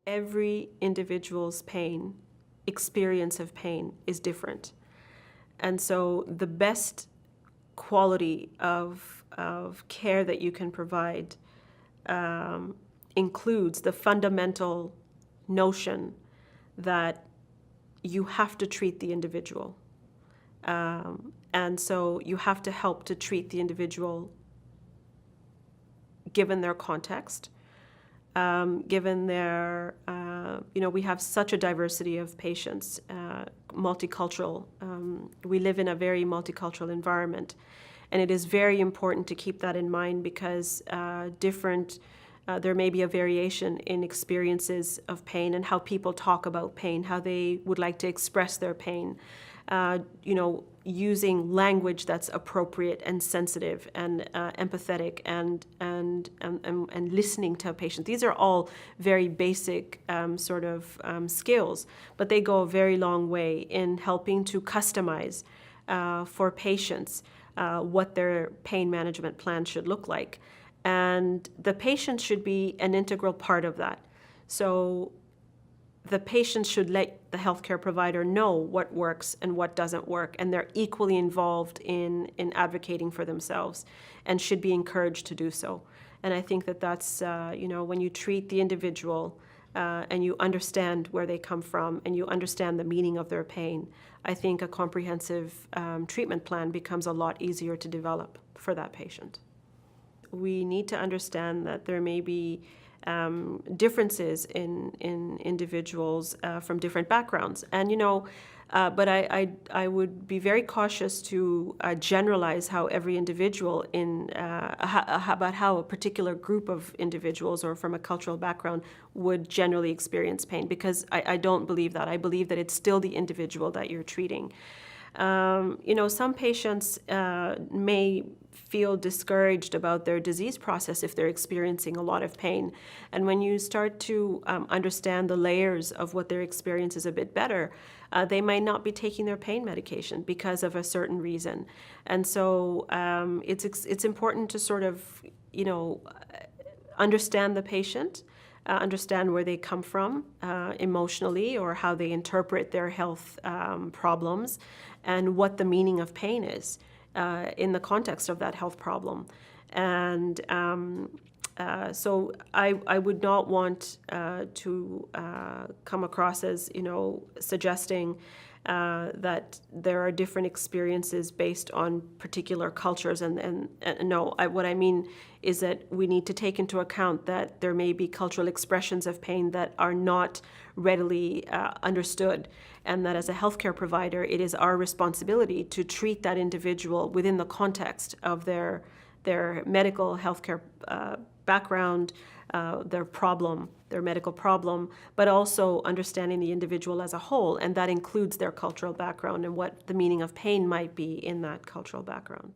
Every individual's experience of pain is different. And so the best quality of care that you can provide includes the fundamental notion that you have to treat the individual. And so you have to help to treat the individual given their context, given their, we have such a diversity of patients, multicultural. We live in a very multicultural environment. And it is very important to keep that in mind because there may be a variation in experiences of pain and how people talk about pain, how they would like to express their pain. Using language that's appropriate and sensitive and empathetic and listening to a patient. These are all very basic skills, but they go a very long way in helping to customize for patients what their pain management plan should look like. And the patient should be an integral part of that. So the patient should let the healthcare provider know what works and what doesn't work, and they're equally involved in advocating for themselves and should be encouraged to do so. And I think that's, when you treat the individual and you understand where they come from and you understand the meaning of their pain, I think a comprehensive treatment plan becomes a lot easier to develop for that patient. We need to understand that there may be differences in individuals from different backgrounds. And, but I would be very cautious to generalize how every individual about how a particular group of individuals or from a cultural background would generally experience pain, because I don't believe that. I believe that it's still the individual that you're treating. Some patients may feel discouraged about their disease process if they're experiencing a lot of pain. And when you start to understand the layers of what their experience is a bit better, they might not be taking their pain medication because of a certain reason. And so it's important to sort of, understand the patient, understand where they come from emotionally or how they interpret their health problems and what the meaning of pain is in the context of that health problem. And so I would not want to come across as, suggesting that there are different experiences based on particular cultures. And no, what I mean is that we need to take into account that there may be cultural expressions of pain that are not readily understood, and that as a healthcare provider, it is our responsibility to treat that individual within the context of their medical healthcare background, their medical problem, but also understanding the individual as a whole, and that includes their cultural background and what the meaning of pain might be in that cultural background.